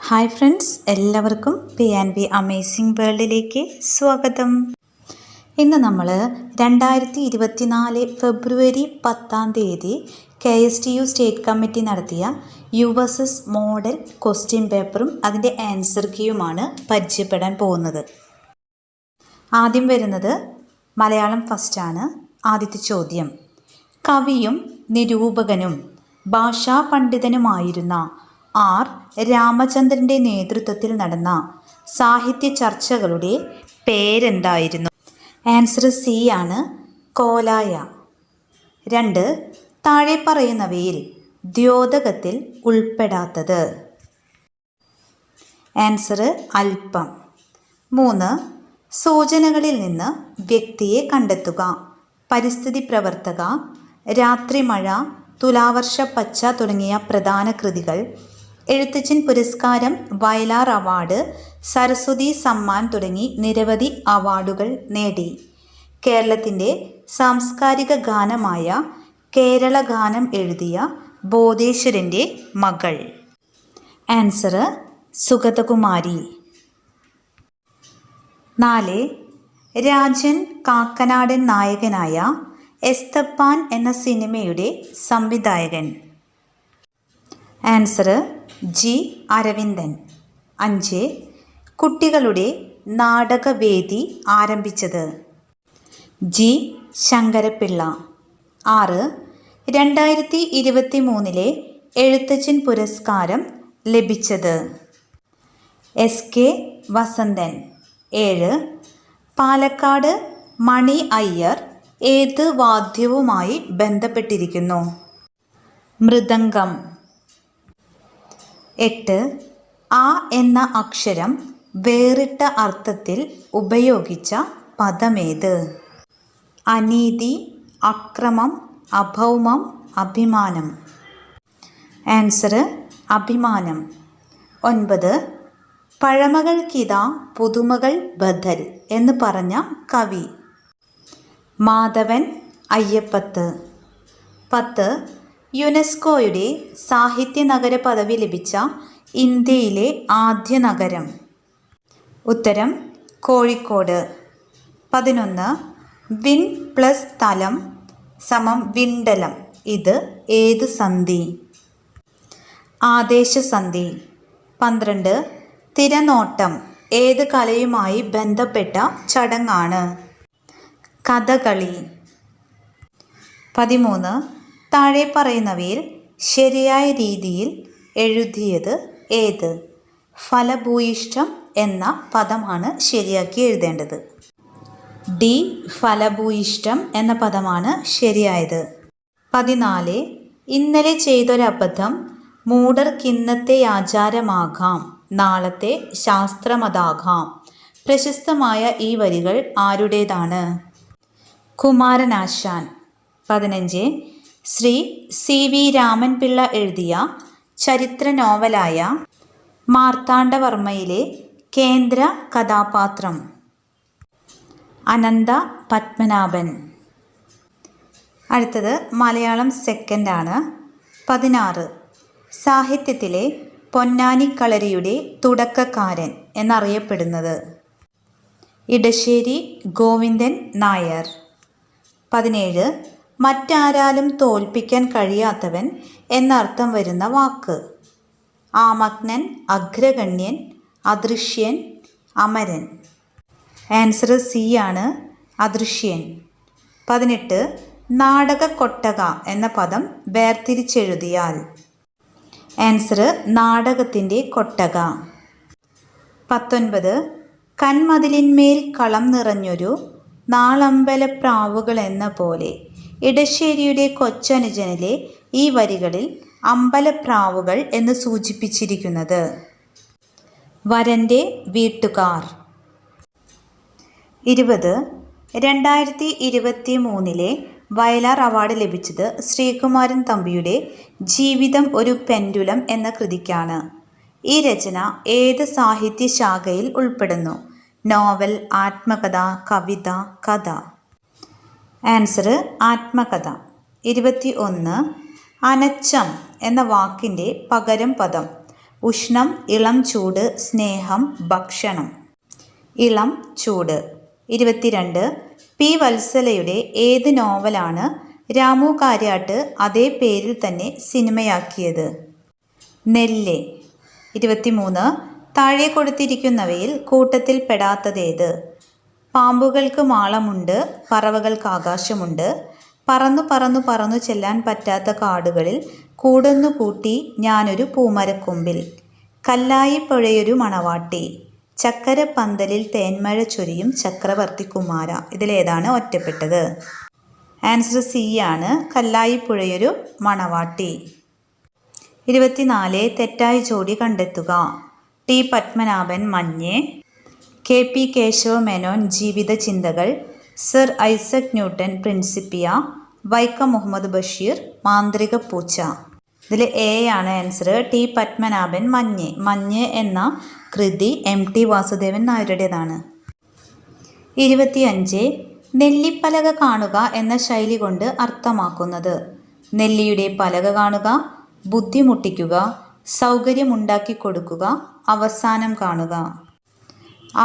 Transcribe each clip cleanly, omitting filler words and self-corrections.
Hi friends, എല്ലാവർക്കും P&B amazing വേൾഡിലേക്ക് സ്വാഗതം. ഇന്ന് നമ്മൾ 2024 ഫെബ്രുവരി 10 KSTU സ്റ്റേറ്റ് കമ്മിറ്റി നടത്തിയ USS മോഡൽ ക്വസ്റ്റ്യൻ പേപ്പറും അതിൻ്റെ ആൻസർ കീയുമാണ് പരിചയപ്പെടാൻ പോകുന്നത്. ആദ്യം വരുന്നത് മലയാളം ഫസ്റ്റാണ്. ആദ്യത്തെ ചോദ്യം: കവിയും നിരൂപകനും ഭാഷാ പണ്ഡിതനുമായിരുന്ന ആർ രാമചന്ദ്രൻ്റെ നേതൃത്വത്തിൽ നടന്ന സാഹിത്യ ചർച്ചകളുടെ പേരെന്തായിരുന്നു? ആൻസർ സി ആണ്, കോലായ. 2. താഴെ പറയുന്നവയിൽ ദ്യോതകത്തിൽ ഉൾപ്പെടാത്തത്? ആൻസർ അല്പം. 3. സൂചനകളിൽ നിന്ന് വ്യക്തിയെ കണ്ടെത്തുക. പരിസ്ഥിതി പ്രവർത്തക, രാത്രിമഴ, തുലാവർഷ പച്ച തുടങ്ങിയ പ്രധാന കൃതികൾ. എഴുത്തച്ഛൻ പുരസ്കാരം, വയലാർ അവാർഡ്, സരസ്വതി സമ്മാൻ തുടങ്ങി നിരവധി അവാർഡുകൾ നേടി. കേരളത്തിൻ്റെ സാംസ്കാരിക ഗാനമായ കേരളഗാനം എഴുതിയ ബോധേശ്വരൻ്റെ മകൾ? ആൻസർ സുഗതകുമാരി. 4. രാജൻ കാക്കനാടൻ നായകനായ എസ്തപ്പാൻ എന്ന സിനിമയുടെ സംവിധായകൻ? Answer G Aravindan. 5. കുട്ടികളുടെ നാടകവേദി ആരംഭിച്ചത്? ജി ശങ്കരപ്പിള്ള. 6. 2023 എഴുത്തച്ഛൻ പുരസ്കാരം ലഭിച്ചത്? SK വസന്തൻ. 7. പാലക്കാട് മണി അയ്യർ ഏത് വാദ്യവുമായി ബന്ധപ്പെട്ടിരിക്കുന്നു? മൃദംഗം. 8. ആ എന്ന അക്ഷരം വേറിട്ട അർത്ഥത്തിൽ ഉപയോഗിച്ച പദമേത്? അനീതി, അക്രമം, അഭൗമം, അഭിമാനം. ആൻസർ അഭിമാനം. 9. പഴമകൾക്കിതാ പുതുമകൾ ബദൽ എന്ന് പറഞ്ഞ കവി? മാധവൻ അയ്യപ്പത്ത്. 10. യുനെസ്കോയുടെ സാഹിത്യ നഗര പദവി ലഭിച്ച ഇന്ത്യയിലെ ആദ്യ നഗരം? ഉത്തരം കോഴിക്കോട്. 11. വിൺ പ്ലസ് തലം സമം വിണ്ടലം. ഇത് ഏത് സന്ധി? ആദേശസന്ധി. 12. തിരനോട്ടം ഏത് കലയുമായി ബന്ധപ്പെട്ട ചടങ്ങാണ്? കഥകളി. 13. താഴെ പറയുന്നവയിൽ ശരിയായ രീതിയിൽ എഴുതിയത് ഏത്? ഫലഭൂയിഷ്ഠം എന്ന പദമാണ് ശരിയാക്കി എഴുതേണ്ടത്. ഡി ഫലഭൂയിഷ്ഠം എന്ന പദമാണ് ശരിയായത്. 14. ഇന്നലെ ചെയ്തൊരബദ്ധം മൂഢർക്കിന്നത്തെ ആചാരമാകാം, നാളത്തെ ശാസ്ത്രമതാകാം. പ്രശസ്തമായ ഈ വരികൾ ആരുടേതാണ്? കുമാരനാശാൻ. 15. ശ്രീ CV രാമൻപിള്ള എഴുതിയ ചരിത്ര നോവലായ മാർത്താണ്ഡവർമ്മയിലെ കേന്ദ്ര കഥാപാത്രം? അനന്ത പത്മനാഭൻ. അടുത്തത് മലയാളം സെക്കൻഡാണ്. 16. സാഹിത്യത്തിലെ പൊന്നാനിക്കളരിയുടെ തുടക്കക്കാരൻ എന്നറിയപ്പെടുന്നത്? ഇടശ്ശേരി ഗോവിന്ദൻ നായർ. 17. മറ്റാരാലും തോൽപ്പിക്കാൻ കഴിയാത്തവൻ എന്നർത്ഥം വരുന്ന വാക്ക്? ആമഗ്നൻ, അഗ്രഗണ്യൻ, അദൃശ്യൻ, അമരൻ. ആൻസർ സി ആണ്, അദൃശ്യൻ. 18. നാടക കൊട്ടക എന്ന പദം വേർതിരിച്ചെഴുതിയാൽ? ആൻസർ നാടകത്തിൻ്റെ കൊട്ടക. 19. കന്മതിലിന്മേൽ കളം നിറഞ്ഞൊരു നാളമ്പലപ്രാവുകൾ എന്ന പോലെ. ഇടശ്ശേരിയുടെ കൊച്ചനുജനിലെ ഈ വരികളിൽ അമ്പലപ്രാവുകൾ എന്ന് സൂചിപ്പിച്ചിരിക്കുന്നത്? വരൻ്റെ വീട്ടുകാർ. 20. 2023 വയലാർ അവാർഡ് ലഭിച്ചത് ശ്രീകുമാരൻ തമ്പിയുടെ ജീവിതം ഒരു പെൻഡുലം എന്ന കൃതിക്കാണ്. ഈ രചന ഏത് സാഹിത്യ ശാഖയിൽ ഉൾപ്പെടുന്നു? നോവൽ, ആത്മകഥ, കവിത, കഥ. ആൻസർ ആത്മകഥ. 21. അനച്ചം എന്ന വാക്കിൻ്റെ പകരം പദം ഉഷ്ണം, ഇളം ചൂട്, സ്നേഹം, ഭക്ഷണം. ഇളം ചൂട്. 22. പി. വത്സലയുടെ ഏത് നോവലാണ് രാമു കാര്യാട്ട് അതേ പേരിൽ തന്നെ സിനിമയാക്കിയത്? നെല്ല്. 23. താഴെ കൊടുത്തിരിക്കുന്നവയിൽ കൂട്ടത്തിൽ പെടാത്തതേത്? പാമ്പുകൾക്ക് മാളമുണ്ട്, പറവകൾക്ക് ആകാശമുണ്ട്, പറന്നു പറന്നു പറന്നു ചെല്ലാൻ പറ്റാത്ത കാടുകളിൽ കൂടുന്നു കൂട്ടി ഞാനൊരു പൂമരക്കൊമ്പിൽ, കല്ലായി പുഴയൊരു മണവാട്ടി, ചക്കരപ്പന്തലിൽ തേന്മഴ ചൊരിയും ചക്രവർത്തി കുമാര. ഇതിലേതാണ് ഒറ്റപ്പെട്ടത്? ആൻസർ സി ആണ്, കല്ലായി പുഴയൊരു മണവാട്ടി. 24. തെറ്റായ ജോഡി കണ്ടെത്തുക. ടി. പത്മനാഭൻ മഞ്ഞ്, K. P. Keshava Menon Jeevitha Chinthakal, Sir Isaac Newton Principia, Vaikom Muhammad Basheer Manthrika Poocha. ഇതിൽ എ ആണ് ആൻസർ, ടി. പത്മനാഭൻ മഞ്ഞ്. മഞ്ഞ് എന്ന കൃതി MT വാസുദേവൻ നായരുടേതാണ്. 25. നെല്ലിപ്പലക കാണുക എന്ന ശൈലി കൊണ്ട് അർത്ഥമാക്കുന്നത്? നെല്ലിയുടെ പലക കാണുക, ബുദ്ധിമുട്ടിക്കുക, സൗകര്യമുണ്ടാക്കി കൊടുക്കുക, അവസാനം കാണുക.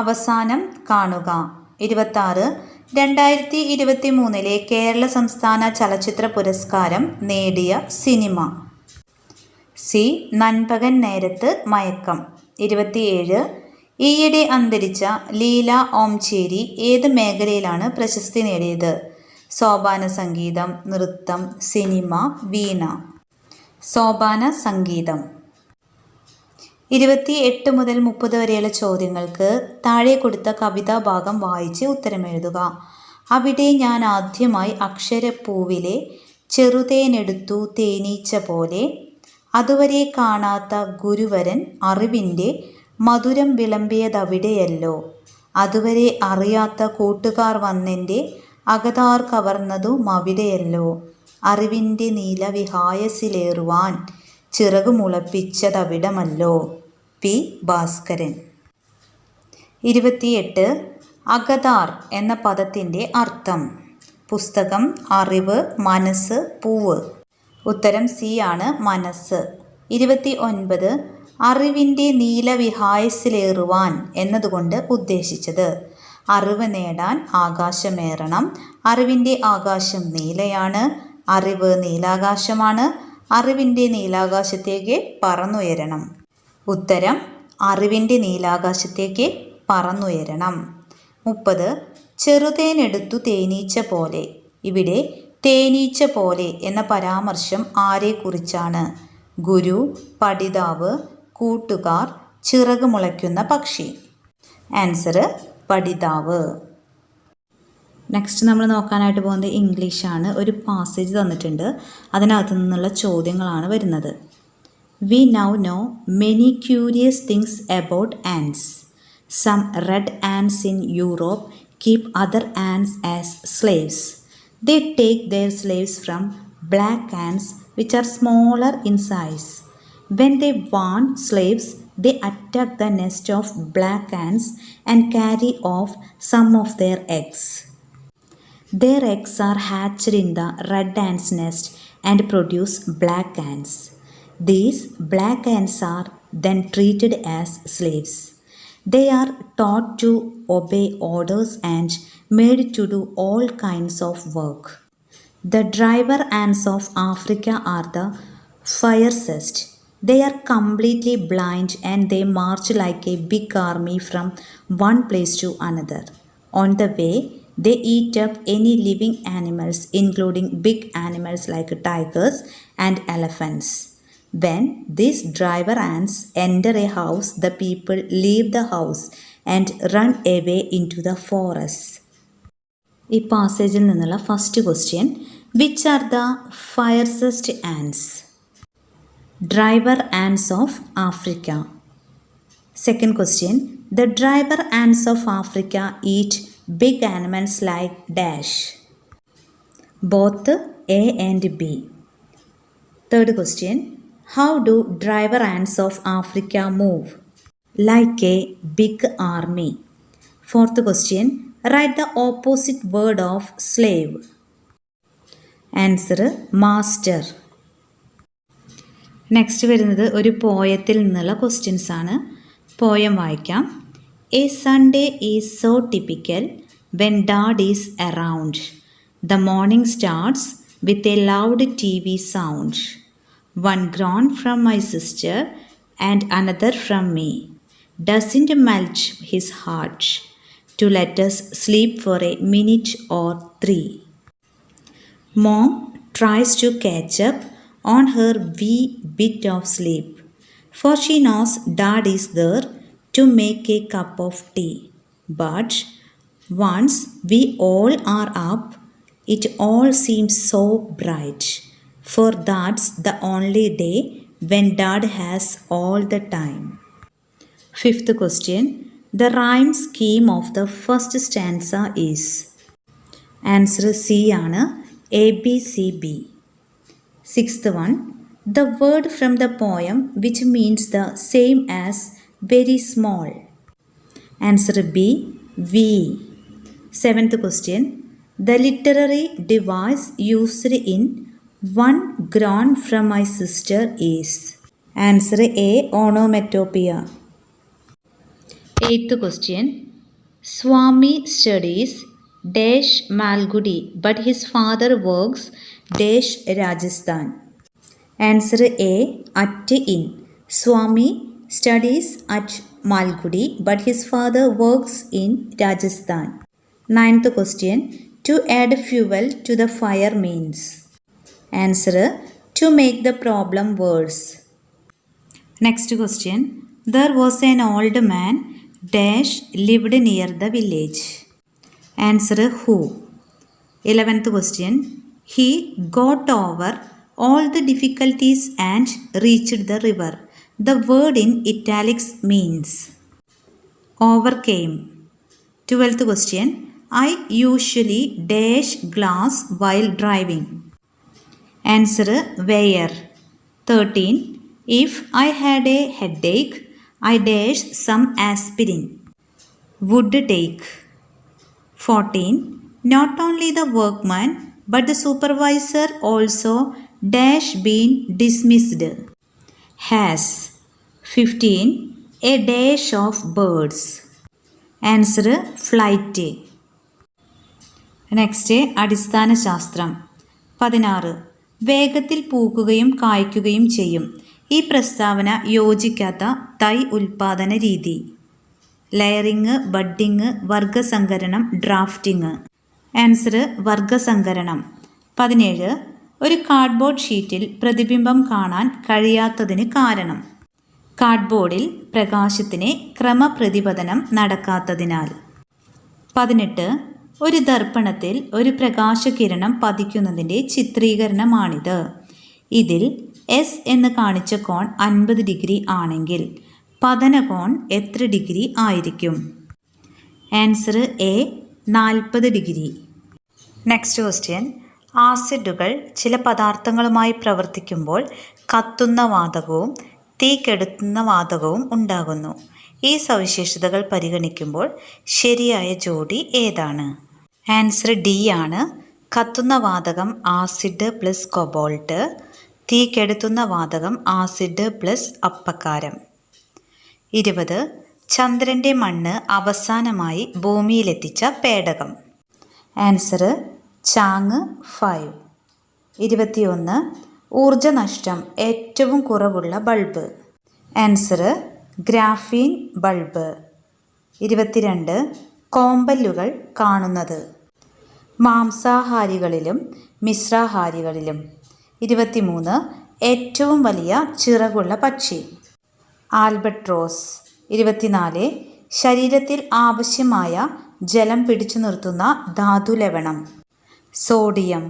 അവസാനം കാണുക. 26. 2023 കേരള സംസ്ഥാന ചലച്ചിത്ര പുരസ്കാരം നേടിയ സിനിമ? സി. നൻപകൽ നേരത്ത് മയക്കം. 27. ഈയിടെ അന്തരിച്ച ലീല ഓംചേരി ഏത് മേഖലയിലാണ് പ്രശസ്തി നേടിയത്? സോപാന സംഗീതം, നൃത്തം, സിനിമ, വീണ. സോപാന സംഗീതം. 28 മുതൽ 30 വരെയുള്ള ചോദ്യങ്ങൾക്ക് താഴെ കൊടുത്ത കവിതാഭാഗം വായിച്ച് ഉത്തരമെഴുതുക. അവിടെ ഞാൻ ആദ്യമായി അക്ഷരപ്പൂവിലെ ചെറുതേനെടുത്തു തേനീച്ച പോലെ, അതുവരെ കാണാത്ത ഗുരുവരൻ അറിവിൻ്റെ മധുരം വിളമ്പിയതവിടെയല്ലോ, അതുവരെ അറിയാത്ത കൂട്ടുകാർ വന്നെൻ്റെ അകതാർ കവർന്നതുമവിടെയല്ലോ, അറിവിൻ്റെ നീലവിഹായസിലേറുവാൻ ചിറകുമുളപ്പിച്ചതവിടമല്ലോ. പി. ഭാസ്കരൻ. 28. അകതാർ എന്ന പദത്തിൻ്റെ അർത്ഥം? പുസ്തകം, അറിവ്, മനസ്സ്, പൂവ്. ഉത്തരം സി ആണ്, മനസ്സ്. 29. അറിവിൻ്റെ നീലവിഹായസിലേറുവാൻ എന്നതുകൊണ്ട് ഉദ്ദേശിച്ചത്? അറിവ് നേടാൻ ആകാശമേറണം, അറിവിൻ്റെ ആകാശം നീലയാണ്, അറിവ് നീലാകാശമാണ്, അറിവിൻ്റെ നീലാകാശത്തേക്ക് പറന്നുയരണം. ഉത്തരം അറിവിൻ്റെ നീലാകാശത്തേക്ക് പറന്നുയരണം. 30. ചെറുതേനെടുത്തു തേനീച്ച പോലെ. ഇവിടെ തേനീച്ച പോലെ എന്ന പരാമർശം ആരെക്കുറിച്ചാണ്? ഗുരു, പഠിതാവ്, കൂട്ടുകാർ, ചിറക് മുളയ്ക്കുന്ന പക്ഷി. ആൻസർ പഠിതാവ്. നെക്സ്റ്റ് നമ്മൾ നോക്കാനായിട്ട് പോകുന്നത് ഇംഗ്ലീഷാണ്. ഒരു പാസേജ് തന്നിട്ടുണ്ട്, അതിനകത്തു നിന്നുള്ള ചോദ്യങ്ങളാണ് വരുന്നത്. We now know many curious things about ants. Some red ants in Europe keep other ants as slaves. They take their slaves from black ants which are smaller in size. When they want slaves, they attack the nest of black ants and carry off some of their eggs. Their eggs are hatched in the red ant's nest and produce black ants. These black ants are then treated as slaves. They are taught to obey orders and made to do all kinds of work. The driver ants of Africa are the fiercest. They are completely blind and they march like a big army from one place to another. On the way, they eat up any living animals, including big animals like tigers and elephants. When these driver ants enter a house, the people leave the house and run away into the forest. ഈ പാസേജിൽ നിന്നുള്ള first question, which are the fiercest ants? Driver ants of Africa. Second question, the driver ants of Africa eat big animals like dash. Both A and B. Third question, how do driver ants of Africa move? Like a big army. Fourth question, write the opposite word of slave. Answer master. Next വരുന്നത് ഒരു പോയത്തിൽ നിന്നുള്ള questions ആണ്. Poem വായിക്കാം. A Sunday is so typical when dad is around. The morning starts with a loud TV sound. One groan from my sister and another from me doesn't melt his heart to let us sleep for a minute or three. Mom tries to catch up on her wee bit of sleep, for she knows Dad is there to make a cup of tea. But once we all are up, it all seems so bright, for that's the only day when Dad has all the time. Fifth question. The rhyme scheme of the first stanza is. Answer C ആണ് ABCB. Sixth one. The word from the poem which means the same as very small. Answer B. We. Seventh question. The literary device used in One groan from my sister is. Answer A. Onomatopoeia. Eighth question. Swami studies dash Malgudi but his father works dash Rajasthan. Answer A. At in. Swami studies at Malgudi but his father works in Rajasthan. Ninth question. To add fuel to the fire means. Answer. To make the problem worse. Next question. There was an old man dash lived near the village. Answer who? 11th question. He got over all the difficulties and reached the river. The word in italics means. Overcame. 12th question. I usually dash glass while driving. Answer where. 13. If I had a headache, I dash some aspirin. Would take. 14. Not only the workman but the supervisor also dash been dismissed. Has. 15. A dash of birds. Answer flight. Next അടിസ്ഥാന ശാസ്ത്രം. 16. വേഗത്തിൽ പൂക്കുകയും കായ്ക്കുകയും ചെയ്യും. ഈ പ്രസ്താവന യോജിക്കാത്ത തൈ ഉൽപാദന രീതി. ലെയറിങ്, ബഡ്ഡിങ്, വർഗസങ്കരണം, ഡ്രാഫ്റ്റിങ്. ആൻസർ വർഗസങ്കരണം. 17. ഒരു കാർഡ്ബോർഡ് ഷീറ്റിൽ പ്രതിബിംബം കാണാൻ കഴിയാത്തതിന് കാരണം. കാർഡ്ബോർഡിൽ പ്രകാശത്തിന് ക്രമപ്രതിപതനം നടക്കാത്തതിനാൽ. 18. ഒരു ദർപ്പണത്തിൽ ഒരു പ്രകാശകിരണം പതിക്കുന്നതിൻ്റെ ചിത്രീകരണമാണിത്. ഇതിൽ S എന്ന് കാണിച്ച കോൺ 50 ഡിഗ്രി ആണെങ്കിൽ പതന കോൺ എത്ര ഡിഗ്രി ആയിരിക്കും? Answer A 40 degree. Next question. ആസിഡുകൾ ചില പദാർത്ഥങ്ങളുമായി പ്രവർത്തിക്കുമ്പോൾ കത്തുന്ന വാതകവും തീ കെടുത്തുന്ന വാതകവും ഉണ്ടാകുന്നു. ഈ സവിശേഷതകൾ പരിഗണിക്കുമ്പോൾ ശരിയായ ജോഡി ഏതാണ്? ആൻസർ D ആണ്. കത്തുന്ന വാതകം ആസിഡ് പ്ലസ് കൊബോൾട്ട്, തീ കെടുത്തുന്ന വാതകം ആസിഡ് പ്ലസ് അപ്പക്കാരം. 20. ചന്ദ്രൻ്റെ മണ്ണ് അവസാനമായി ഭൂമിയിലെത്തിച്ച പേടകം. Answer Chang 5. 21. ഊർജനഷ്ടം ഏറ്റവും കുറവുള്ള ബൾബ്. Answer graphene bulb. 22. കോമ്പല്ലുകൾ കാണുന്നത് മാംസാഹാരികളിലും മിശ്രാഹാരികളിലും. 23. ഏറ്റവും വലിയ ചിറകുള്ള പക്ഷി. ആൽബട്രോസ്. 24. ശരീരത്തിൽ ആവശ്യമായ ജലം പിടിച്ചു നിർത്തുന്ന ധാതുലവണം സോഡിയം.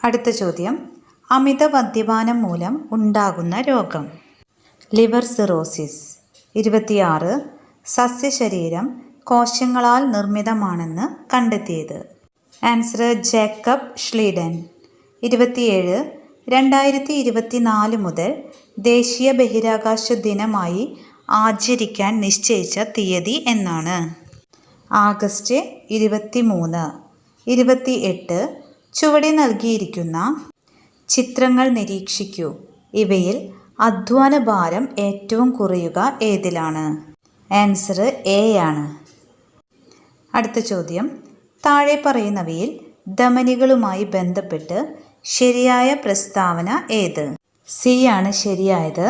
അടുത്ത ചോദ്യം. അമിത മദ്യപാനം മൂലം ഉണ്ടാകുന്ന രോഗം. Liver cirrhosis. 26. സസ്യശരീരം കോശങ്ങളാൽ നിർമ്മിതമാണെന്ന് കണ്ടെത്തിയത്. Answer Jacob Schleiden. 27. 2024 മുതൽ ദേശീയ ബഹിരാകാശ ദിനമായി ആചരിക്കാൻ നിശ്ചയിച്ച തീയതി എന്നാണ്? ആഗസ്റ്റ് 23. 28. ചുവടെ നൽകിയിരിക്കുന്ന ചിത്രങ്ങൾ നിരീക്ഷിക്കൂ. ഇവയിൽ അധ്വാന ഭാരം ഏറ്റവും കുറയുക ഏതിലാണ്? ആൻസർ എ ആണ്. അടുത്ത ചോദ്യം, താഴെ പറയുന്നവയിൽ ധമനികളുമായി ബന്ധപ്പെട്ട് ശരിയായ പ്രസ്താവന ഏത്? സി ആണ് ശരിയായത്.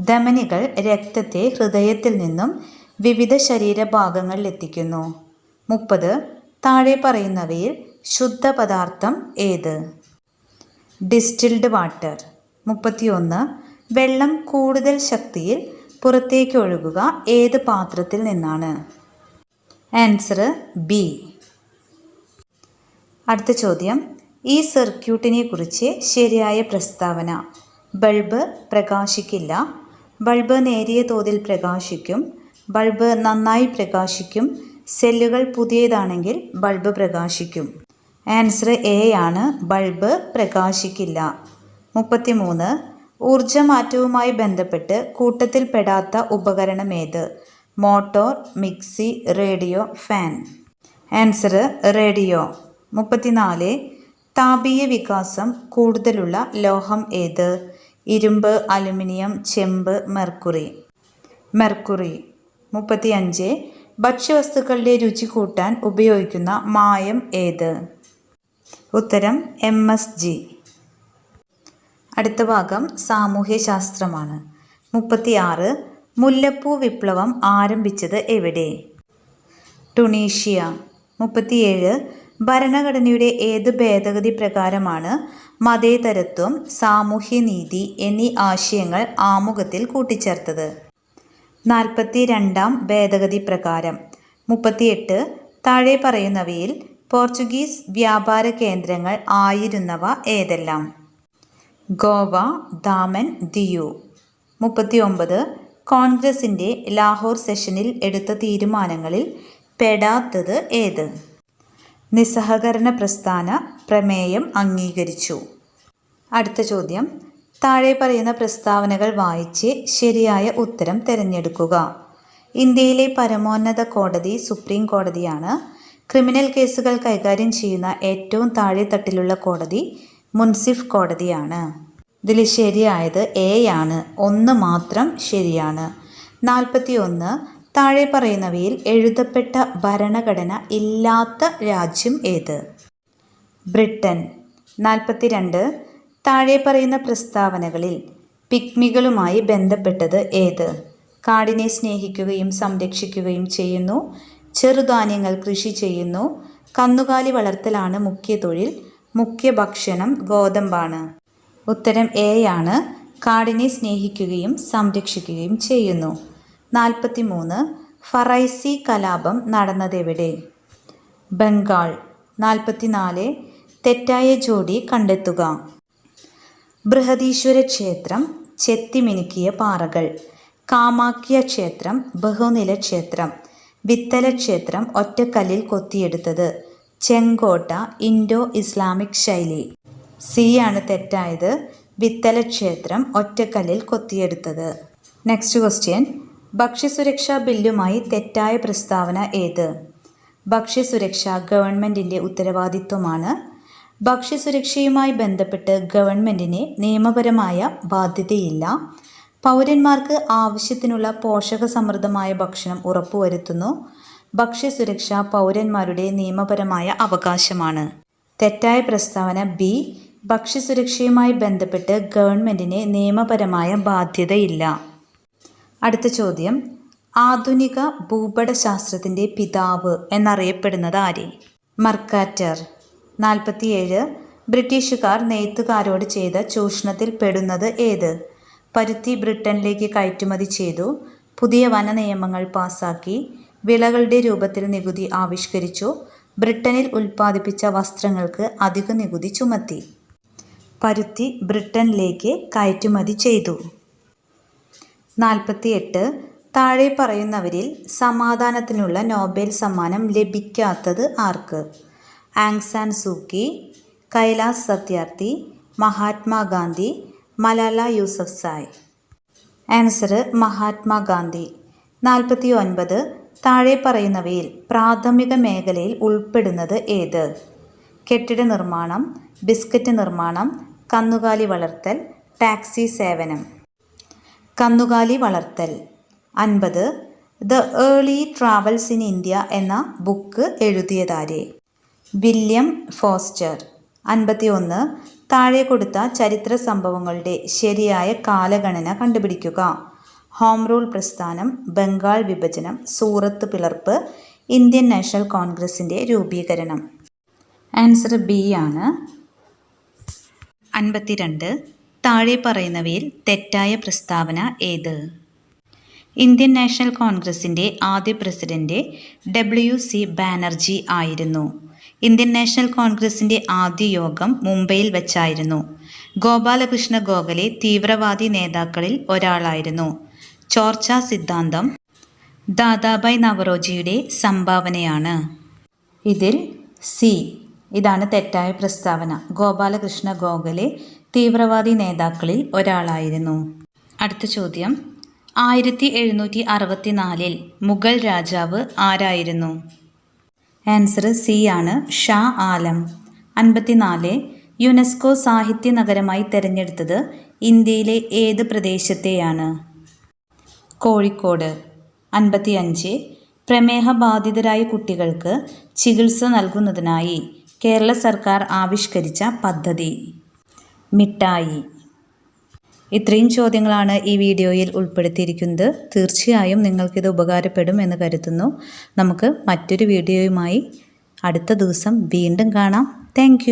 ധമനികൾ രക്തത്തെ ഹൃദയത്തിൽ നിന്നും വിവിധ ശരീരഭാഗങ്ങളിൽ എത്തിക്കുന്നു. 30. താഴെ പറയുന്നവയിൽ ശുദ്ധ പദാർത്ഥം ഏത്? Distilled water. 31. വെള്ളം കൂടുതൽ ശക്തിയിൽ പുറത്തേക്ക് ഒഴുകുക ഏത് പാത്രത്തിൽ നിന്നാണ്? Answer B. അടുത്ത ചോദ്യം, ഈ സർക്യൂട്ടിനെ കുറിച്ച് ശരിയായ പ്രസ്താവന. ബൾബ് പ്രകാശിക്കില്ല. ബൾബ് നേരിയ തോതിൽ പ്രകാശിക്കും. ബൾബ് നന്നായി പ്രകാശിക്കും. സെല്ലുകൾ പുതിയതാണെങ്കിൽ ബൾബ് പ്രകാശിക്കും. ആൻസർ എ ആണ്. ബൾബ് പ്രകാശിക്കില്ല. 33. ഊർജ്ജമാറ്റവുമായി ബന്ധപ്പെട്ട് കൂട്ടത്തിൽപ്പെടാത്ത ഉപകരണം ഏത്? Motor, mixie, radio, fan. Answer radio. 34. താപീയ വികാസം കൂടുതലുള്ള ലോഹം ഏത്? ഇരുമ്പ്, അലുമിനിയം, ചെമ്പ്, മെർക്കുറി. മെർക്കുറി. 35. ഭക്ഷ്യവസ്തുക്കളുടെ രുചി കൂട്ടാൻ ഉപയോഗിക്കുന്ന മായം ഏത്? ഉത്തരം MSG. അടുത്ത ഭാഗം സാമൂഹ്യശാസ്ത്രമാണ്. 36. മുല്ലപ്പൂ വിപ്ലവം ആരംഭിച്ചത് എവിടെ? ടുണീഷ്യ. 37. ഭരണഘടനയുടെ ഏത് ഭേദഗതി പ്രകാരമാണ് മതേതരത്വം, സാമൂഹ്യനീതി എന്നീ ആശയങ്ങൾ ആമുഖത്തിൽ കൂട്ടിച്ചേർത്തത്? 42-ാം ഭേദഗതി പ്രകാരം. 38. താഴെ പറയുന്നവയിൽ പോർച്ചുഗീസ് വ്യാപാര കേന്ദ്രങ്ങൾ ആയിരുന്നവ ഏതെല്ലാം? ഗോവ, ദാമൻ, ദിയു. 39. കോൺഗ്രസിൻ്റെ ലാഹോർ സെഷനിൽ എടുത്ത തീരുമാനങ്ങളിൽ പെടാത്തത് ഏത്? നിസ്സഹകരണ പ്രസ്ഥാന പ്രമേയം അംഗീകരിച്ചു. അടുത്ത ചോദ്യം, താഴെ പറയുന്ന പ്രസ്താവനകൾ വായിച്ച് ശരിയായ ഉത്തരം തിരഞ്ഞെടുക്കുക. ഇന്ത്യയിലെ പരമോന്നത കോടതി സുപ്രീം കോടതിയാണ്. ക്രിമിനൽ കേസുകൾ കൈകാര്യം ചെയ്യുന്ന ഏറ്റവും താഴെത്തട്ടിലുള്ള കോടതി മുൻസിഫ് കോടതിയാണ്. ഇതിൽ ശരിയായത് എ ആണ്. 1 മാത്രം ശരിയാണ്. 41. താഴെ പറയുന്നവയിൽ എഴുതപ്പെട്ട ഭരണഘടന ഇല്ലാത്ത രാജ്യം ഏത്? ബ്രിട്ടൻ. 42. താഴെ പറയുന്ന പ്രസ്താവനകളിൽ പിഗ്മികളുമായി ബന്ധപ്പെട്ടത് ഏത്? കാടിനെ സ്നേഹിക്കുകയും സംരക്ഷിക്കുകയും ചെയ്യുന്നു. ചെറുധാന്യങ്ങൾ കൃഷി ചെയ്യുന്നു. കന്നുകാലി വളർത്തലാണ് മുഖ്യ തൊഴിൽ. മുഖ്യ ഭക്ഷണം ഗോതമ്പാണ്. ഉത്തരം എ ആണ്. കാടിനെ സ്നേഹിക്കുകയും സംരക്ഷിക്കുകയും ചെയ്യുന്നു. 43. ഫറൈസി കലാപം നടന്നതെവിടെ? ബംഗാൾ. 44. തെറ്റായ ജോഡി കണ്ടെത്തുക. ബൃഹദീശ്വര ക്ഷേത്രം ചെത്തിമിനുക്കിയ പാറകൾ. കാമാഖ്യ ക്ഷേത്രം ബഹുനില ക്ഷേത്രം. വിത്തല ക്ഷേത്രം ഒറ്റക്കല്ലിൽ കൊത്തിയെടുത്തത്. ചെങ്കോട്ട ഇൻഡോ ഇസ്ലാമിക് ശൈലി. സി ആണ് തെറ്റായത്. വിത്തല ക്ഷേത്രം ഒറ്റക്കല്ലിൽ കൊത്തിയെടുത്തത്. നെക്സ്റ്റ് ക്വസ്റ്റ്യൻ, ഭക്ഷ്യസുരക്ഷാ ബില്ലുമായി തെറ്റായ പ്രസ്താവന ഏത്? ഭക്ഷ്യസുരക്ഷ ഗവൺമെൻറ്റിൻ്റെ ഉത്തരവാദിത്വമാണ്. ഭക്ഷ്യസുരക്ഷയുമായി ബന്ധപ്പെട്ട് ഗവൺമെൻറ്റിന് നിയമപരമായ ബാധ്യതയില്ല. പൗരന്മാർക്ക് ആവശ്യത്തിനുള്ള പോഷകസമൃദ്ധമായ ഭക്ഷണം ഉറപ്പുവരുത്തുന്നു. ഭക്ഷ്യസുരക്ഷ പൗരന്മാരുടെ നിയമപരമായ അവകാശമാണ്. തെറ്റായ പ്രസ്താവന ബി. ഭക്ഷ്യസുരക്ഷയുമായി ബന്ധപ്പെട്ട് ഗവൺമെൻറ്റിന് നിയമപരമായ ബാധ്യതയില്ല. അടുത്ത ചോദ്യം, ആധുനിക ഭൂപടശാസ്ത്രത്തിൻ്റെ പിതാവ് എന്നറിയപ്പെടുന്നത് ആര്? മർക്കാറ്റർ. 47. ബ്രിട്ടീഷുകാർ നെയ്ത്തുകാരോട് ചെയ്ത ചൂഷണത്തിൽ പെടുന്നത് ഏത്? പരുത്തി ബ്രിട്ടനിലേക്ക് കയറ്റുമതി ചെയ്തു. പുതിയ വന നിയമങ്ങൾ പാസാക്കി. വിളകളുടെ രൂപത്തിൽ നികുതി ആവിഷ്കരിച്ചു. ബ്രിട്ടനിൽ ഉൽപ്പാദിപ്പിച്ച വസ്ത്രങ്ങൾക്ക് അധിക നികുതി ചുമത്തി. പരുത്തി ബ്രിട്ടനിലേക്ക് കയറ്റുമതി ചെയ്തു. 48. താഴെ പറയുന്നവരിൽ സമാധാനത്തിനുള്ള നോബൽ സമ്മാനം ലഭിക്കാത്തത് ആർക്ക്? Aung San സൂക്കി, Kailas Satyarthi, Mahatma Gandhi, Malala Yousafzai. Answer Mahatma Gandhi. 49. താഴെ പറയുന്നവയിൽ പ്രാഥമിക മേഖലയിൽ ഉൾപ്പെടുന്നത് ഏത്? കെട്ടിട നിർമ്മാണം, ബിസ്ക്കറ്റ് നിർമ്മാണം, കന്നുകാലി വളർത്തൽ, ടാക്സി സേവനം. കന്നുകാലി വളർത്തൽ. 50. The early travels in India എന്ന ബുക്ക് എഴുതിയതാരെ? William Foster. 51. താഴെ കൊടുത്ത ചരിത്ര സംഭവങ്ങളുടെ ശരിയായ കാലഗണന കണ്ടുപിടിക്കുക. ഹോം റൂൾ പ്രസ്ഥാനം, ബംഗാൾ വിഭജനം, സൂറത്ത് പിളർപ്പ്, ഇന്ത്യൻ നാഷണൽ കോൺഗ്രസിൻ്റെ രൂപീകരണം. ആൻസർ ബി ആണ്. 52. താഴെ പറയുന്നവയിൽ തെറ്റായ പ്രസ്താവന ഏത്? ഇന്ത്യൻ നാഷണൽ കോൺഗ്രസിൻ്റെ ആദ്യ പ്രസിഡന്റ് WC ബാനർജി ആയിരുന്നു. ഇന്ത്യൻ നാഷണൽ കോൺഗ്രസിൻ്റെ ആദ്യ യോഗം മുംബൈയിൽ വച്ചായിരുന്നു. ഗോപാലകൃഷ്ണ ഗോഖലെ തീവ്രവാദി നേതാക്കളിൽ ഒരാളായിരുന്നു. ചോർച്ച സിദ്ധാന്തം ദാദാഭായ് നവറോജിയുടെ സംഭാവനയാണ്. ഇതിൽ സി ഇതാണ് തെറ്റായ പ്രസ്താവന. ഗോപാലകൃഷ്ണ ഗോഖലെ തീവ്രവാദി നേതാക്കളിൽ ഒരാളായിരുന്നു. അടുത്ത ചോദ്യം. 1764 മുഗൾ രാജാവ് ആരായിരുന്നു? ആൻസർ സി ആണ്, ഷാ ആലം. 54. യുനെസ്കോ സാഹിത്യ നഗരമായി തിരഞ്ഞെടുത്തത് ഇന്ത്യയിലെ ഏത് പ്രദേശത്തെയാണ്? കോഴിക്കോട്. 55. പ്രമേഹ ബാധിതരായ കുട്ടികൾക്ക് ചികിത്സ നൽകുന്നതിനായി കേരള സർക്കാർ ആവിഷ്കരിച്ച പദ്ധതി? മിഠായി. ഇത്രയും ചോദ്യങ്ങളാണ് ഈ വീഡിയോയിൽ ഉൾപ്പെടുത്തിയിരിക്കുന്നത്. തീർച്ചയായും നിങ്ങൾക്കിത് ഉപകാരപ്പെടും എന്ന് കരുതുന്നു. നമുക്ക് മറ്റൊരു വീഡിയോയുമായി അടുത്ത ദിവസം വീണ്ടും കാണാം. താങ്ക്